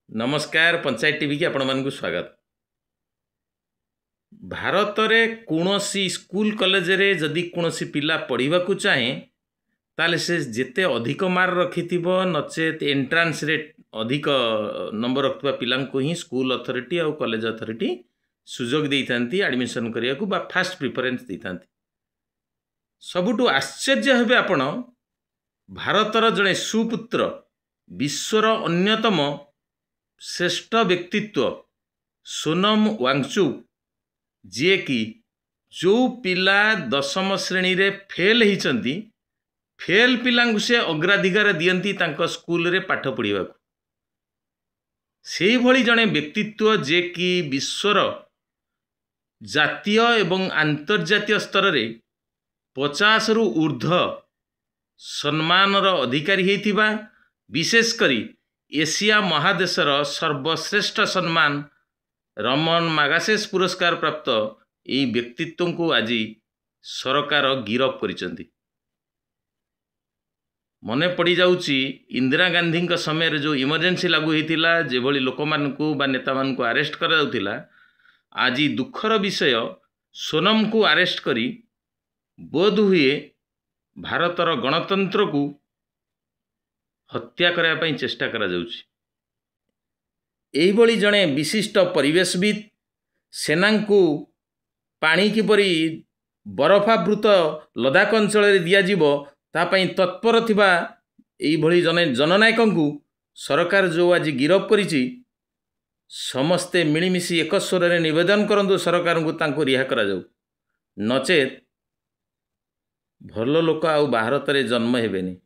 नमस्कार पंचायत टीवी की आपण मानक स्वागत। भारत में कौन स्कूल कॉलेज रे जदि कौन पिला पढ़ा चाहे ताले से जिते अधिक मार्क रखि नचेत एंट्रांस रे अधिक नंबर रखुवा पिला ही स्कूल अथॉरिटी और कॉलेज अथॉरिटी सुजोग देती एडमिशन करने को फास्ट प्रिफरेंस देता। सबुठु आश्चर्य हेबे आपण भारतर जड़े सुपुत्र विश्वर अन्यतम श्रेष्ठ व्यक्तित्व सोनम वांगचुक जी कि जो पिला दशम श्रेणी रे फेल होती फेल पिला से अग्राधिकार दियंती तांको स्कूल रे पाठ पढ़ा से भली जड़े व्यक्तित्व जे कि विश्वर जातीय एवं आंतर्जातीय स्तर रे 50 रु ऊर्ध्व सम्मानर अधिकारी होइथिबा विशेषकर एशिया महादेशर सर्वश्रेष्ठ सम्मान रमन मागासेस पुरस्कार प्राप्त यही व्यक्तित्व को आज सरकार गिरफ करिसेंती। मने पड़ी जाउची इंदिरा गांधी समय जो इमरजेंसी लागू होता जे भली लोक मानकू बा नेता मानकू अरेस्ट करा जाउथिला आज दुखर विषय सोनम को अरेस्ट करी बोध हुए भारतर गणतंत्र को हत्या करने पर चेष्टा करा जाउची। एही जड़े विशिष्ट परिवेशविद सेना को पानी किपरि बरफावृत लद्दाख अंचल दिज्व तापाई तत्पर थिबा एही भली जने जननायक को सरकार जो आज गिरफ करिछि समस्ते मिलीमिशी एक स्वर में निवेदन करंतु सरकार को तांको रिहा करा जाऊ नचेत भल लोक आउ भारत रे जन्म हेबेनी।